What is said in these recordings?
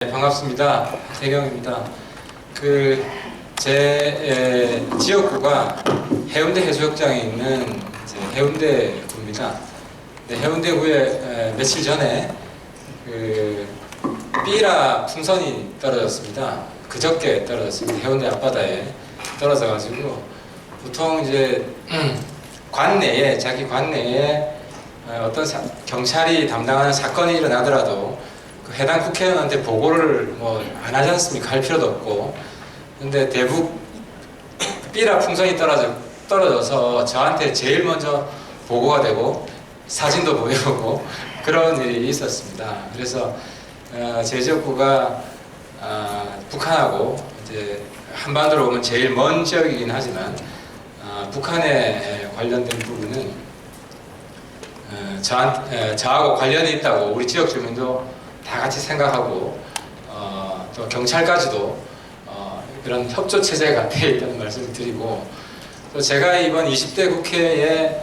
네, 반갑습니다. 태경입니다. 제 지역구가 해운대 해수욕장에 있는 해운대구입니다. 네, 해운대구에 며칠 전에 삐라 풍선이 떨어졌습니다. 그저께 떨어졌습니다. 해운대 앞바다에 떨어져가지고 보통 이제 자기 관내에 어떤 경찰이 담당하는 사건이 일어나더라도 해당 국회의원한테 보고를 안 하지 않습니까? 할 필요도 없고. 근데 대북 삐라 풍선이 떨어져서 저한테 제일 먼저 보고가 되고 사진도 보여오고 그런 일이 있었습니다. 그래서 제 지역구가 북한하고 이제 한반도로 오면 제일 먼 지역이긴 하지만 북한에 관련된 부분은 저하고 관련이 있다고 우리 지역 주민도 다 같이 생각하고 또 경찰까지도 그런 협조 체제가 되어 있다는 말씀을 드리고, 또 제가 이번 20대 국회에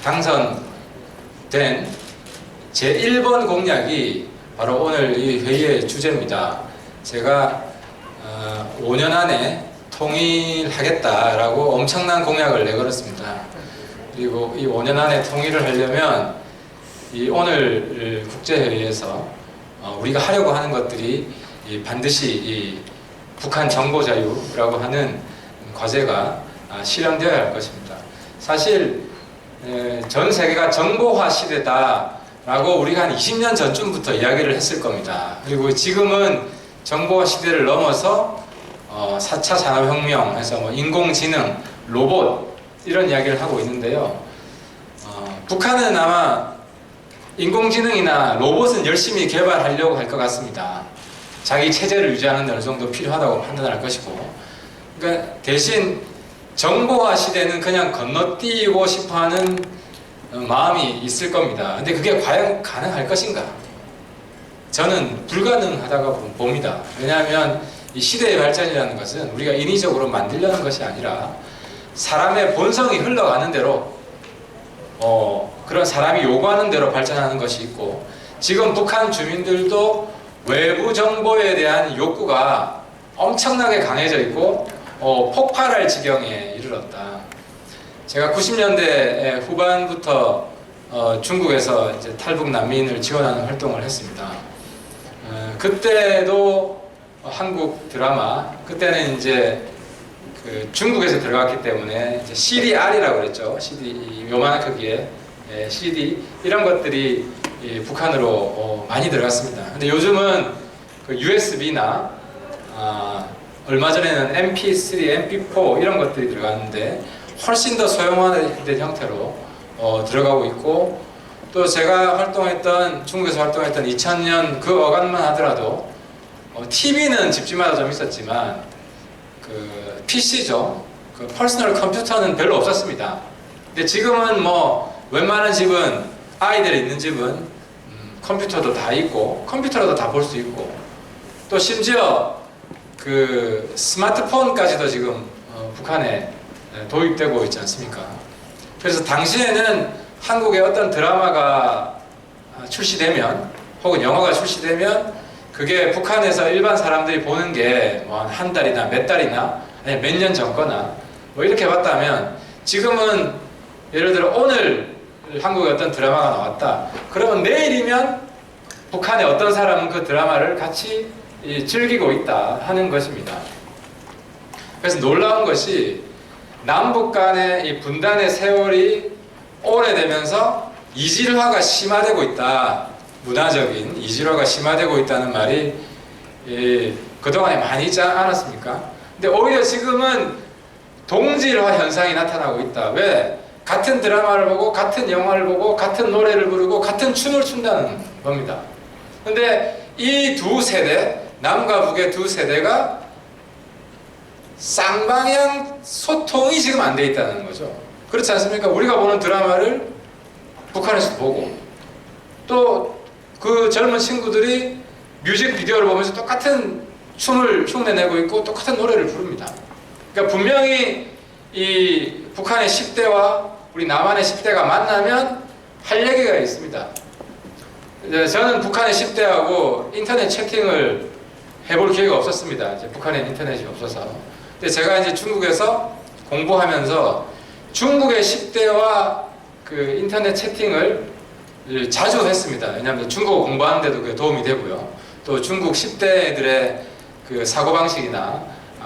당선된 제 1번 공약이 바로 오늘 이 회의의 주제입니다. 제가 5년 안에 통일하겠다라고 엄청난 공약을 내걸었습니다. 그리고 이 5년 안에 통일을 하려면 오늘 국제회의에서 우리가 하려고 하는 것들이 반드시 북한 정보 자유라고 하는 과제가 실현되어야 할 것입니다. 사실 전 세계가 정보화 시대다라고 우리가 한 20년 전쯤부터 이야기를 했을 겁니다. 그리고 지금은 정보화 시대를 넘어서 4차 산업혁명 해서 인공지능, 로봇 이런 이야기를 하고 있는데요. 북한은 아마 인공지능이나 로봇은 열심히 개발하려고 할 것 같습니다. 자기 체제를 유지하는 데 어느 정도 필요하다고 판단할 것이고, 그러니까 대신 정보화 시대는 그냥 건너뛰고 싶어하는 마음이 있을 겁니다. 근데 그게 과연 가능할 것인가? 저는 불가능하다고 봅니다. 왜냐하면 이 시대의 발전이라는 것은 우리가 인위적으로 만들려는 것이 아니라 사람의 본성이 흘러가는 대로 그런 사람이 요구하는 대로 발전하는 것이 있고, 지금 북한 주민들도 외부 정보에 대한 욕구가 엄청나게 강해져 있고 폭발할 지경에 이르렀다. 제가 90년대 후반부터 중국에서 이제 탈북 난민을 지원하는 활동을 했습니다. 그때도 한국 드라마, 그때는 이제 중국에서 들어갔기 때문에 이제 CDR이라고 그랬죠. CD 요만한 크기의 CD 이런 것들이 북한으로 많이 들어갔습니다. 근데 요즘은 USB나 얼마 전에는 MP3, MP4 이런 것들이 들어갔는데 훨씬 더 소형화된 형태로 들어가고 있고, 또 제가 중국에서 활동했던 2000년 그 어간만 하더라도 TV는 집집마다 좀 있었지만 PC죠. 퍼스널 컴퓨터는 별로 없었습니다. 근데 지금은 웬만한 집은, 아이들이 있는 집은 컴퓨터도 다 있고 컴퓨터로도 다 볼 수 있고, 또 심지어 스마트폰까지도 지금 북한에 도입되고 있지 않습니까? 그래서 당시에는 한국의 어떤 드라마가 출시되면 혹은 영화가 출시되면 그게 북한에서 일반 사람들이 보는 게 한 달이나 몇 달이나 아니 몇 년 전거나 이렇게 봤다면, 지금은 예를 들어 오늘 한국에 어떤 드라마가 나왔다 그러면 내일이면 북한의 어떤 사람은 그 드라마를 같이 즐기고 있다 하는 것입니다. 그래서 놀라운 것이 남북 간의 이 분단의 세월이 오래되면서 이질화가 심화되고 있다, 문화적인 이질화가 심화되고 있다는 말이 그동안에 많이 있지 않았습니까? 근데 오히려 지금은 동질화 현상이 나타나고 있다. 왜? 같은 드라마를 보고 같은 영화를 보고 같은 노래를 부르고 같은 춤을 춘다는 겁니다. 근데 이 두 세대, 남과 북의 두 세대가 쌍방향 소통이 지금 안 돼 있다는 거죠. 그렇지 않습니까? 우리가 보는 드라마를 북한에서도 보고, 또 그 젊은 친구들이 뮤직비디오를 보면서 똑같은 춤을 흉내내고 있고 똑같은 노래를 부릅니다. 그러니까 분명히 이 북한의 10대와 우리 남한의 10대가 만나면 할 얘기가 있습니다. 저는 북한의 10대하고 인터넷 채팅을 해볼 기회가 없었습니다. 이제 북한에 인터넷이 없어서. 근데 제가 이제 중국에서 공부하면서 중국의 10대와 그 인터넷 채팅을 자주 했습니다. 왜냐하면 중국어 공부하는 데도 그게 도움이 되고요. 또 중국 10대들의 그 사고방식이나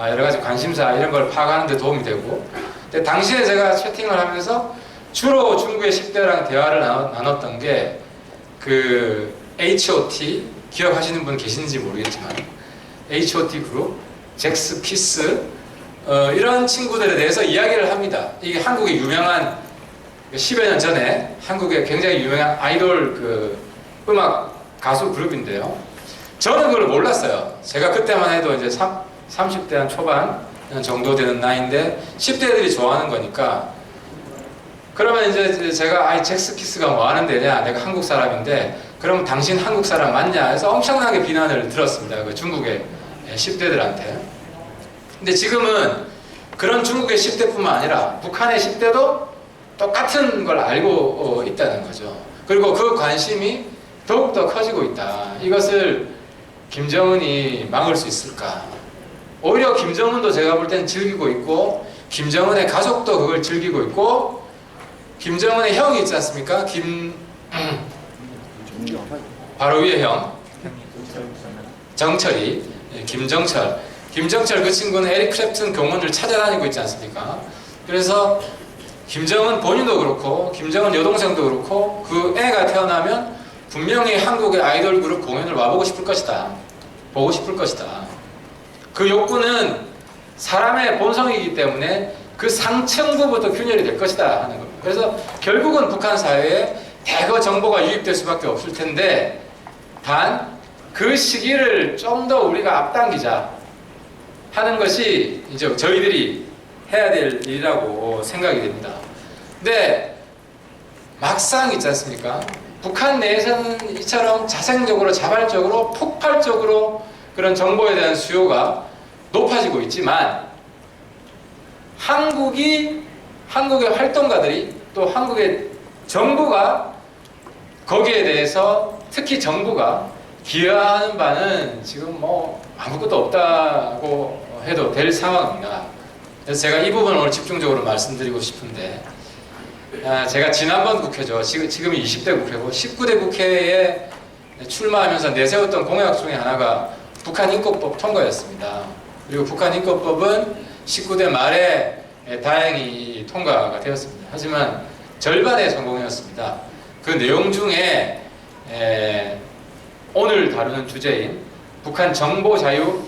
여러 가지 관심사 이런 걸 파악하는 데 도움이 되고. 근데 당시에 제가 채팅을 하면서 주로 중국의 10대랑 대화를 나눴던 게 그 HOT, 기억하시는 분 계시는지 모르겠지만 HOT 그룹, 잭스 피스 이런 친구들에 대해서 이야기를 합니다. 이게 한국의 유명한 10여 년 전에 한국의 굉장히 유명한 아이돌 그 음악 가수 그룹인데요. 저는 그걸 몰랐어요. 제가 그때만 해도 이제 30대 한 초반 정도 되는 나이인데 10대들이 좋아하는 거니까 그러면 이제 제가 잭스키스가 뭐 하는 데냐, 내가 한국 사람인데 그럼 당신 한국 사람 맞냐 해서 엄청나게 비난을 들었습니다. 그 중국의 10대들한테. 근데 지금은 그런 중국의 10대뿐만 아니라 북한의 10대도 똑같은 걸 알고 있다는 거죠. 그리고 그 관심이 더욱더 커지고 있다. 이것을 김정은이 막을 수 있을까? 오히려 김정은도 제가 볼 때는 즐기고 있고 김정은의 가족도 그걸 즐기고 있고 김정은의 형이 있지 않습니까? 바로 위에 형 정철이, 김정철 그 친구는 에릭 클랩튼 교문을 찾아다니고 있지 않습니까? 그래서 김정은 본인도 그렇고 김정은 여동생도 그렇고 그 애가 태어나면 분명히 한국의 아이돌 그룹 공연을 와보고 싶을 것이다. 보고 싶을 것이다. 그 욕구는 사람의 본성이기 때문에 그 상층부부터 균열이 될 것이다 하는 겁니다. 그래서 결국은 북한 사회에 대거 정보가 유입될 수밖에 없을 텐데 단 그 시기를 좀 더 우리가 앞당기자 하는 것이 이제 저희들이 해야 될 일이라고 생각이 됩니다. 근데 막상 있지 않습니까? 북한 내에서는 이처럼 자생적으로 자발적으로 폭발적으로 그런 정보에 대한 수요가 높아지고 있지만 한국의 활동가들이 또 한국의 정부가 거기에 대해서 특히 정부가 기여하는 바는 지금 뭐 아무것도 없다고 해도 될 상황입니다. 그래서 제가 이 부분을 오늘 집중적으로 말씀드리고 싶은데 제가 지난번 국회죠. 지금이 20대 국회고 19대 국회에 출마하면서 내세웠던 공약 중에 하나가 북한인권법 통과였습니다. 그리고 북한인권법은 19대 말에 다행히 통과가 되었습니다. 하지만 절반의 성공이었습니다. 그 내용 중에 오늘 다루는 주제인 북한 정보 자유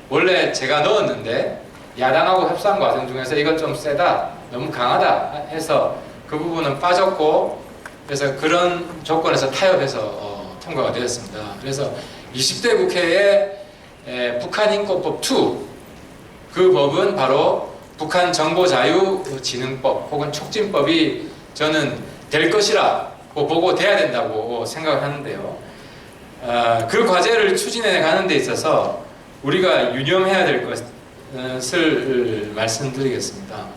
원래 제가 넣었는데 야당하고 협상 과정 중에서 이건 좀 세다, 너무 강하다 해서 그 부분은 빠졌고 그래서 그런 조건에서 타협해서 통과가 되었습니다. 그래서 20대 국회에 북한인권법 2 그 법은 바로 북한정보자유진흥법 혹은 촉진법이 저는 될 것이라고 보고 돼야 된다고 생각을 하는데요. 그 과제를 추진해 가는 데 있어서 우리가 유념해야 될 것을 말씀드리겠습니다.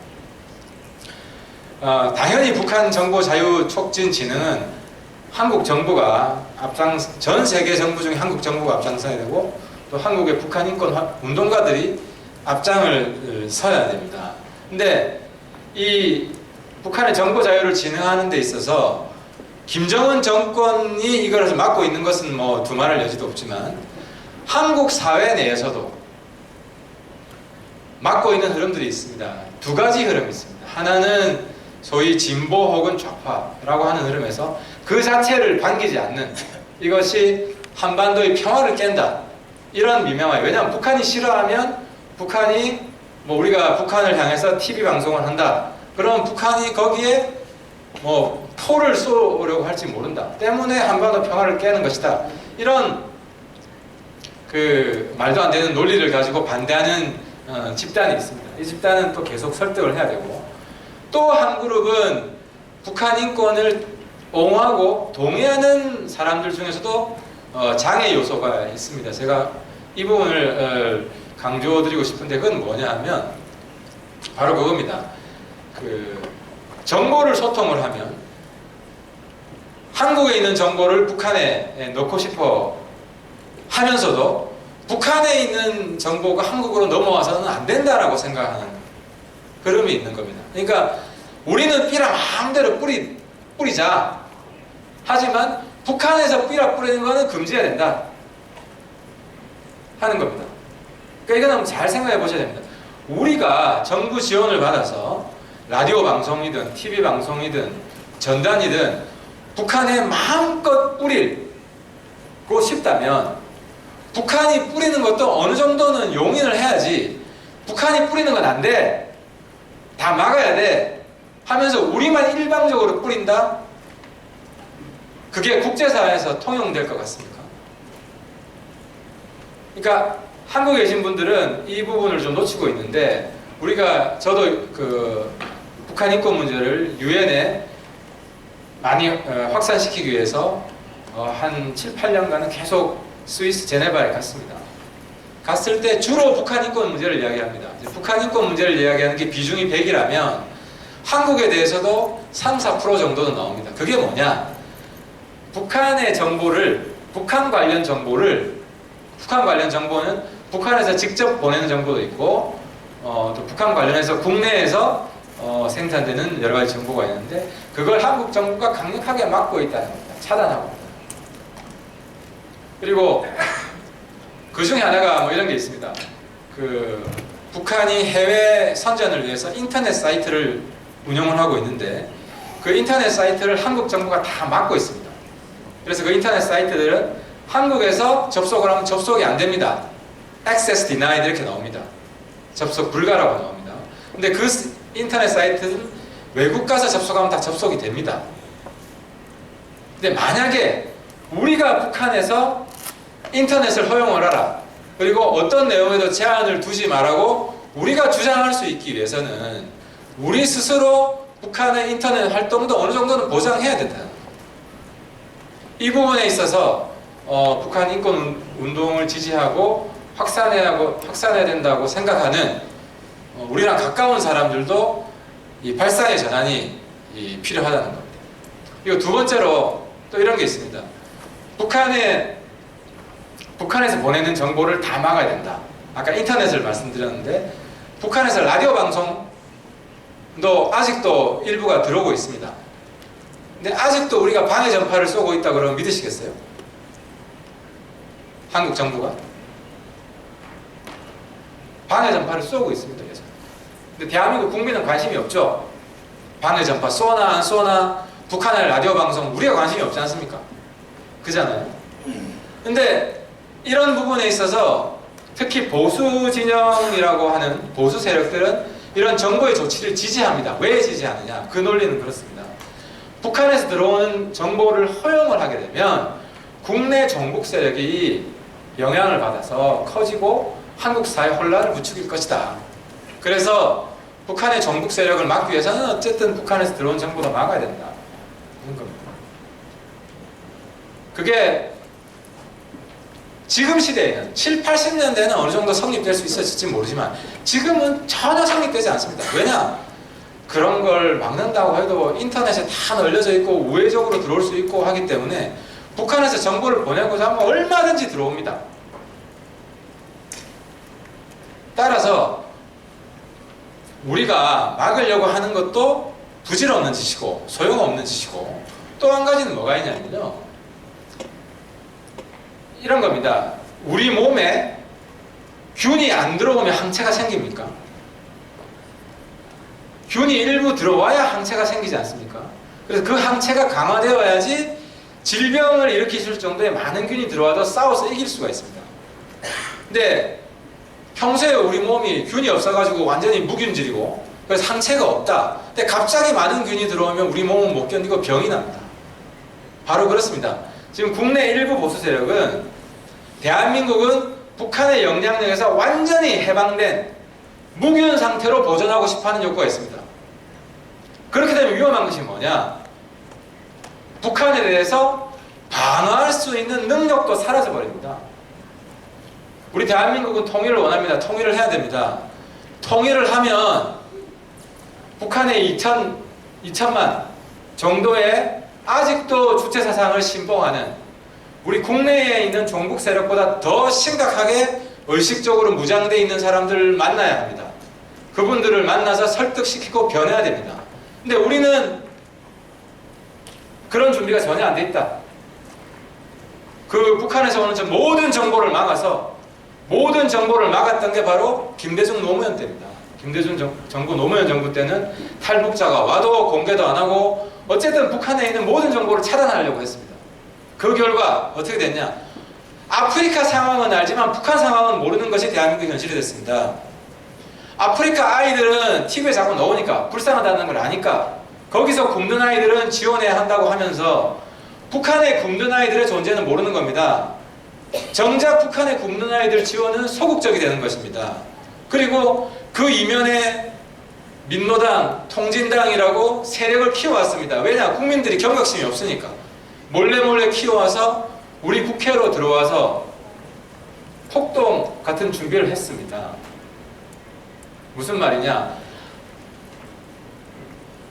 당연히 북한정보자유촉진진흥은 한국 정부가 전 세계 정부 중에 한국 정부가 앞장서야 되고 또 한국의 북한인권 운동가들이 앞장을 서야 됩니다. 근데 이 북한의 정보 자유를 진흥하는 데 있어서 김정은 정권이 이걸 막고 있는 것은 뭐 두말할 여지도 없지만 한국 사회 내에서도 막고 있는 흐름들이 있습니다. 두 가지 흐름이 있습니다. 하나는 소위 진보 혹은 좌파라고 하는 흐름에서 그 자체를 반기지 않는 이것이 한반도의 평화를 깬다. 이런 미명화예요. 왜냐하면 북한이 싫어하면 북한이 뭐 우리가 북한을 향해서 TV 방송을 한다. 그러면 북한이 거기에 뭐 포를 쏘려고 할지 모른다. 때문에 한반도 평화를 깨는 것이다. 이런 그 말도 안 되는 논리를 가지고 반대하는 집단이 있습니다. 이 집단은 또 계속 설득을 해야 되고 또 한 그룹은 북한 인권을 옹호하고 동의하는 사람들 중에서도 장애 요소가 있습니다. 제가 이 부분을 강조드리고 싶은데 그건 뭐냐 하면 바로 그겁니다. 그 정보를 소통을 하면 한국에 있는 정보를 북한에 넣고 싶어 하면서도 북한에 있는 정보가 한국으로 넘어와서는 안 된다라고 생각하는 그름이 있는 겁니다. 그러니까 우리는 삐라 마음대로 뿌리자. 하지만 북한에서 삐라 뿌리는 거는 금지해야 된다 하는 겁니다. 그러니까 이건 한번 잘 생각해 보셔야 됩니다. 우리가 정부 지원을 받아서 라디오 방송이든 TV 방송이든 전단이든 북한에 마음껏 뿌리고 싶다면 북한이 뿌리는 것도 어느 정도는 용인을 해야지, 북한이 뿌리는 건 안 돼, 다 막아야 돼 하면서 우리만 일방적으로 뿌린다? 그게 국제사회에서 통용될 것 같습니까? 그러니까 한국에 계신 분들은 이 부분을 좀 놓치고 있는데, 저도 그 북한 인권 문제를 유엔에 많이 확산시키기 위해서 한 7, 8년간은 계속 스위스 제네바에 갔습니다. 갔을 때 주로 북한 인권 문제를 이야기합니다. 북한 인권 문제를 이야기하는 게 비중이 100이라면 한국에 대해서도 3, 4% 정도는 나옵니다. 그게 뭐냐? 북한의 정보를, 북한 관련 정보는 북한에서 직접 보내는 정보도 있고, 또 북한 관련해서 국내에서 생산되는 여러 가지 정보가 있는데, 그걸 한국 정부가 강력하게 막고 있다는 겁니다. 차단하고 있다. 그리고 그 중에 하나가 뭐 이런 게 있습니다. 북한이 해외 선전을 위해서 인터넷 사이트를 운영을 하고 있는데, 그 인터넷 사이트를 한국 정부가 다 막고 있습니다. 그래서 그 인터넷 사이트들은 한국에서 접속을 하면 접속이 안 됩니다. Access denied 이렇게 나옵니다. 접속 불가라고 나옵니다. 근데 그 인터넷 사이트는 외국 가서 접속하면 다 접속이 됩니다. 근데 만약에 우리가 북한에서 인터넷을 허용을 하라, 그리고 어떤 내용에도 제한을 두지 말라고 우리가 주장할 수 있기 위해서는 우리 스스로 북한의 인터넷 활동도 어느 정도는 보장해야 된다. 이 부분에 있어서 북한 인권 운동을 지지하고 확산해야 된다고 생각하는 우리랑 가까운 사람들도 이 발상의 전환이 필요하다는 겁니다. 그리고 두 번째로 또 이런 게 있습니다. 북한에서 보내는 정보를 다 막아야 된다. 아까 인터넷을 말씀드렸는데, 북한에서 라디오 방송도 아직도 일부가 들어오고 있습니다. 근데 아직도 우리가 방해 전파를 쏘고 있다 그러면 믿으시겠어요? 한국 정부가? 방해 전파를 쏘고 있습니다. 계속. 근데 대한민국 국민은 관심이 없죠. 방해 전파 쏘나 안 쏘나, 북한의 라디오 방송 우리가 관심이 없지 않습니까? 그잖아요. 근데 이런 부분에 있어서 특히 보수 진영이라고 하는 보수 세력들은 이런 정부의 조치를 지지합니다. 왜 지지하느냐? 그 논리는 그렇습니다. 북한에서 들어오는 정보를 허용을 하게 되면 국내 종북 세력이 영향을 받아서 커지고 한국 사회 혼란을 부추길 것이다. 그래서 북한의 종북 세력을 막기 위해서는 어쨌든 북한에서 들어온 정보도 막아야 된다. 그런 겁니다. 그게 지금 시대에는 7, 80년대에는 어느 정도 성립될 수 있었을지 모르지만 지금은 전혀 성립되지 않습니다. 왜냐? 그런 걸 막는다고 해도 인터넷에 다 널려져 있고 우회적으로 들어올 수 있고 하기 때문에 북한에서 정보를 보내고자 하면 얼마든지 들어옵니다. 따라서 우리가 막으려고 하는 것도 부질없는 짓이고 소용없는 짓이고, 또 한 가지는 뭐가 있냐면요, 이런 겁니다. 우리 몸에 균이 안 들어오면 항체가 생깁니까? 균이 일부 들어와야 항체가 생기지 않습니까? 그래서 그 항체가 강화되어야지 질병을 일으키실 정도의 많은 균이 들어와도 싸워서 이길 수가 있습니다. 근데 평소에 우리 몸이 균이 없어가지고 완전히 무균질이고 그래서 항체가 없다. 근데 갑자기 많은 균이 들어오면 우리 몸은 못 견디고 병이 납니다. 바로 그렇습니다. 지금 국내 일부 보수 세력은 대한민국은 북한의 영향력에서 완전히 해방된 무균 상태로 보존하고 싶어하는 욕구가 있습니다. 그렇게 되면 위험한 것이 뭐냐? 북한에 대해서 방어할 수 있는 능력도 사라져 버립니다. 우리 대한민국은 통일을 원합니다. 통일을 해야 됩니다. 통일을 하면 북한의 2천만 정도의 아직도 주체 사상을 신봉하는 우리 국내에 있는 종북 세력보다 더 심각하게 의식적으로 무장되어 있는 사람들을 만나야 합니다. 그분들을 만나서 설득시키고 변해야 됩니다. 근데 우리는 그런 준비가 전혀 안 돼 있다. 그 북한에서 오는 모든 정보를 막아서 모든 정보를 막았던 게 바로 김대중 노무현 때입니다. 김대중 정부 노무현 정부 때는 탈북자가 와도 공개도 안 하고 어쨌든 북한에 있는 모든 정보를 차단하려고 했습니다. 그 결과 어떻게 됐냐? 아프리카 상황은 알지만 북한 상황은 모르는 것이 대한민국 현실이 됐습니다. 아프리카 아이들은 TV에 자꾸 나오니까 불쌍하다는 걸 아니까 거기서 굶는 아이들은 지원해야 한다고 하면서 북한의 굶는 아이들의 존재는 모르는 겁니다. 정작 북한의 굶는 아이들 지원은 소극적이 되는 것입니다. 그리고 그 이면에 민노당, 통진당이라고 세력을 키워왔습니다. 왜냐? 국민들이 경각심이 없으니까. 몰래 키워와서 우리 국회로 들어와서 폭동 같은 준비를 했습니다. 무슨 말이냐?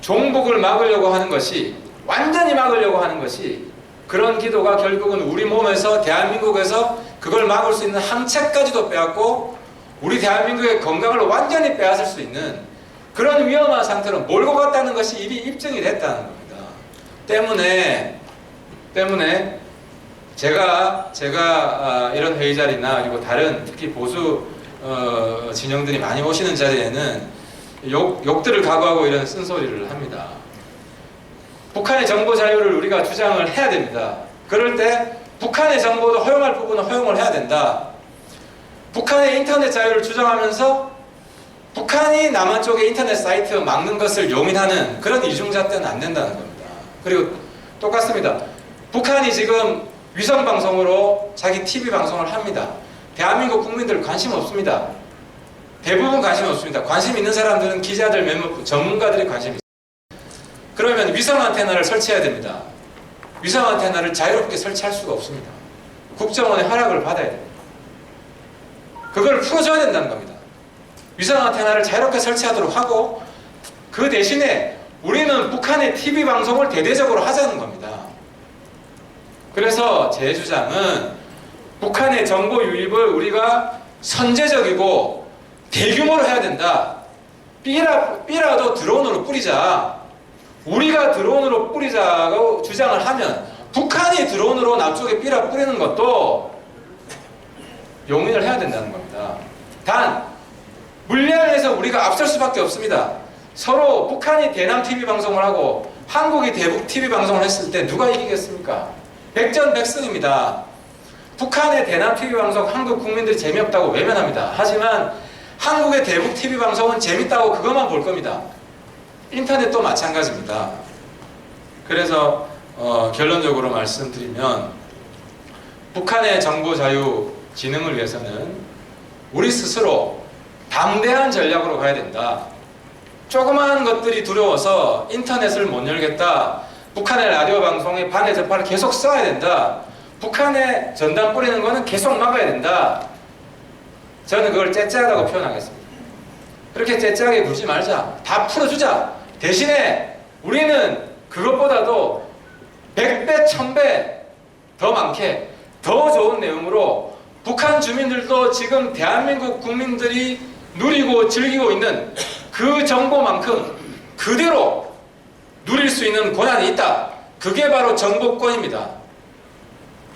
종북을 막으려고 하는 것이, 완전히 막으려고 하는 것이, 그런 기도가 결국은 우리 몸에서, 대한민국에서 그걸 막을 수 있는 항체까지도 빼앗고 우리 대한민국의 건강을 완전히 빼앗을 수 있는 그런 위험한 상태로 몰고 갔다는 것이 이미 입증이 됐다는 겁니다. 때문에 제가 이런 회의 자리나 그리고 다른 특히 보수 진영들이 많이 오시는 자리에는 욕들을 각오하고 이런 쓴소리를 합니다. 북한의 정보 자유를 우리가 주장을 해야 됩니다. 그럴 때 북한의 정보도 허용할 부분은 허용을 해야 된다. 북한의 인터넷 자유를 주장하면서 북한이 남한 쪽의 인터넷 사이트 막는 것을 용인하는 그런 이중잣대는 안 된다는 겁니다. 그리고 똑같습니다. 북한이 지금 위성방송으로 자기 TV 방송을 합니다. 대한민국 국민들 관심 없습니다. 대부분 관심 없습니다. 관심 있는 사람들은 기자들 몇몇 분, 전문가들이 관심이 있습니다. 그러면 위성 안테나를 설치해야 됩니다. 위성 안테나를 자유롭게 설치할 수가 없습니다. 국정원의 허락을 받아야 됩니다. 그걸 풀어줘야 된다는 겁니다. 위성 안테나를 자유롭게 설치하도록 하고 그 대신에 우리는 북한의 TV 방송을 대대적으로 하자는 겁니다. 그래서 제 주장은 북한의 정보 유입을 우리가 선제적이고 대규모로 해야 된다. 삐라도 드론으로 뿌리자. 우리가 드론으로 뿌리자고 주장을 하면 북한이 드론으로 남쪽에 삐라 뿌리는 것도 용인을 해야 된다는 겁니다. 단 물량에서 우리가 앞설 수밖에 없습니다. 서로 북한이 대남 TV 방송을 하고 한국이 대북 TV 방송을 했을 때 누가 이기겠습니까? 백전백승입니다. 북한의 대남 TV 방송 한국 국민들이 재미없다고 외면합니다. 하지만 한국의 대북 TV 방송은 재밌다고 그것만 볼 겁니다. 인터넷도 마찬가지입니다. 그래서 결론적으로 말씀드리면 북한의 정보 자유 진흥을 위해서는 우리 스스로 담대한 전략으로 가야 된다. 조그마한 것들이 두려워서 인터넷을 못 열겠다. 북한의 라디오 방송에 반대 전파를 계속 써야 된다. 북한에 전단 뿌리는 거는 계속 막아야 된다. 저는 그걸 째째하다고 표현하겠습니다. 그렇게 째째하게 굴지 말자. 다 풀어주자. 대신에 우리는 그것보다도 100배, 1000배 더 많게 더 좋은 내용으로 북한 주민들도 지금 대한민국 국민들이 누리고 즐기고 있는 그 정보만큼 그대로 누릴 수 있는 권한이 있다. 그게 바로 정보권입니다.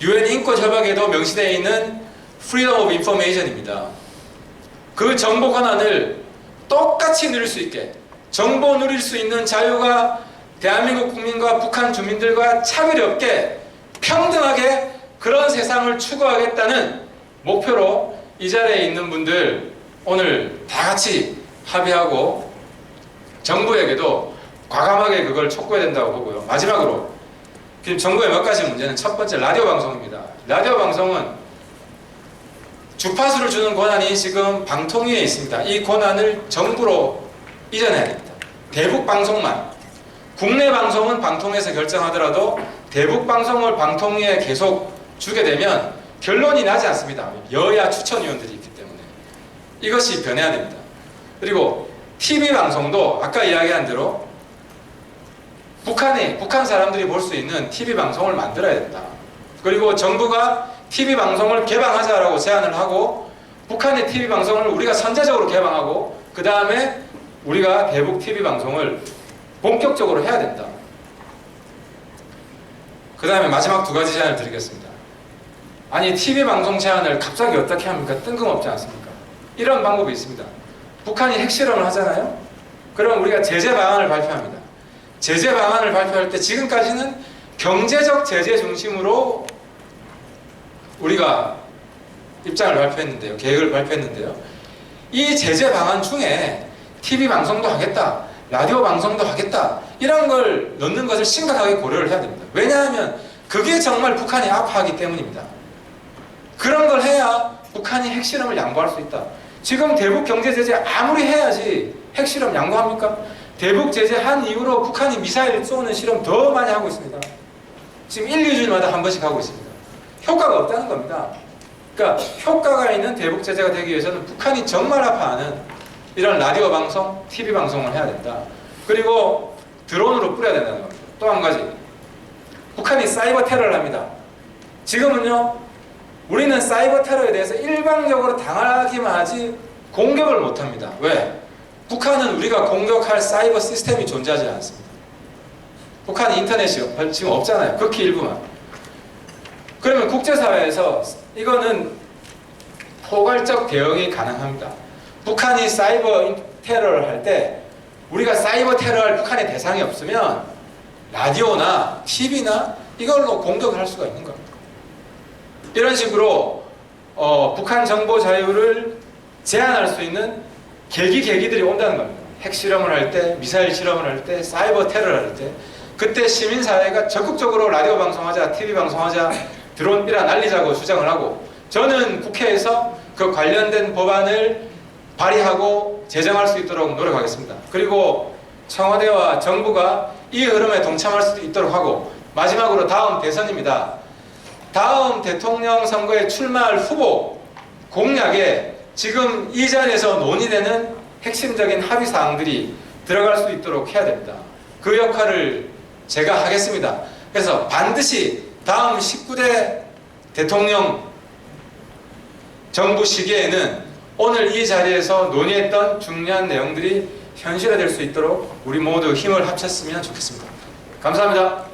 UN 인권협약에도 명시되어 있는 Freedom of Information입니다. 그 정보 권한을 똑같이 누릴 수 있게 정보 누릴 수 있는 자유가 대한민국 국민과 북한 주민들과 차별이 없게 평등하게 그런 세상을 추구하겠다는 목표로 이 자리에 있는 분들 오늘 다 같이 합의하고 정부에게도 과감하게 그걸 촉구해야 된다고 보고요. 마지막으로 정부의 몇 가지 문제는 첫 번째 라디오 방송입니다. 라디오 방송은 주파수를 주는 권한이 지금 방통위에 있습니다. 이 권한을 정부로 이전해야 됩니다. 대북 방송만. 국내 방송은 방통위에서 결정하더라도 대북 방송을 방통위에 계속 주게 되면 결론이 나지 않습니다. 여야 추천위원들이 있기 때문에. 이것이 변해야 됩니다. 그리고 TV 방송도 아까 이야기한 대로 북한 사람들이 볼 수 있는 TV 방송을 만들어야 된다. 그리고 정부가 TV 방송을 개방하자라고 제안을 하고 북한의 TV 방송을 우리가 선제적으로 개방하고 그 다음에 우리가 대북 TV 방송을 본격적으로 해야 된다. 그 다음에 마지막 두 가지 제안을 드리겠습니다. 아니 TV 방송 제안을 갑자기 어떻게 합니까? 뜬금없지 않습니까? 이런 방법이 있습니다. 북한이 핵실험을 하잖아요. 그럼 우리가 제재 방안을 발표합니다. 제재 방안을 발표할 때 지금까지는 경제적 제재 중심으로 우리가 입장을 발표했는데요. 계획을 발표했는데요. 이 제재 방안 중에 TV 방송도 하겠다, 라디오 방송도 하겠다 이런 걸 넣는 것을 심각하게 고려를 해야 됩니다. 왜냐하면 그게 정말 북한이 아파하기 때문입니다. 그런 걸 해야 북한이 핵실험을 양보할 수 있다. 지금 대북 경제 제재 아무리 해야지 핵실험 양보합니까? 대북 제재한 이후로 북한이 미사일 쏘는 실험 더 많이 하고 있습니다. 지금 1, 2주마다 한 번씩 하고 있습니다. 효과가 없다는 겁니다. 그러니까 효과가 있는 대북 제재가 되기 위해서는 북한이 정말 아파하는 이런 라디오 방송, TV 방송을 해야 된다. 그리고 드론으로 뿌려야 된다는 겁니다. 또 한 가지, 북한이 사이버 테러를 합니다. 지금은요, 우리는 사이버 테러에 대해서 일방적으로 당하기만 하지 공격을 못합니다. 왜? 북한은 우리가 공격할 사이버 시스템이 존재하지 않습니다. 북한이 인터넷이 지금 없잖아요. 극히 일부만. 그러면 국제사회에서 이거는 포괄적 대응이 가능합니다. 북한이 사이버 테러를 할 때 우리가 사이버 테러할 북한의 대상이 없으면 라디오나 TV나 이걸로 공격을 할 수가 있는 겁니다. 이런 식으로 북한 정보 자유를 제한할 수 있는 계기들이 온다는 겁니다. 핵실험을 할 때, 미사일 실험을 할 때, 사이버 테러를 할 때 그때 시민사회가 적극적으로 라디오 방송하자, TV 방송하자, 드론 삐라 날리자고 주장을 하고 저는 국회에서 그 관련된 법안을 발의하고 제정할 수 있도록 노력하겠습니다. 그리고 청와대와 정부가 이 흐름에 동참할 수 있도록 하고 마지막으로 다음 대선입니다. 다음 대통령 선거에 출마할 후보 공약에 지금 이 자리에서 논의되는 핵심적인 합의 사항들이 들어갈 수 있도록 해야 됩니다. 그 역할을 제가 하겠습니다. 그래서 반드시 다음 19대 대통령 정부 시기에는 오늘 이 자리에서 논의했던 중요한 내용들이 현실화될 수 있도록 우리 모두 힘을 합쳤으면 좋겠습니다. 감사합니다.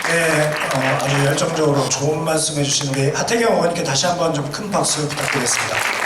네, 아주 열정적으로 좋은 말씀 해주신 우리 하태경 의원님께 다시 한번 좀 큰 박수 부탁드리겠습니다.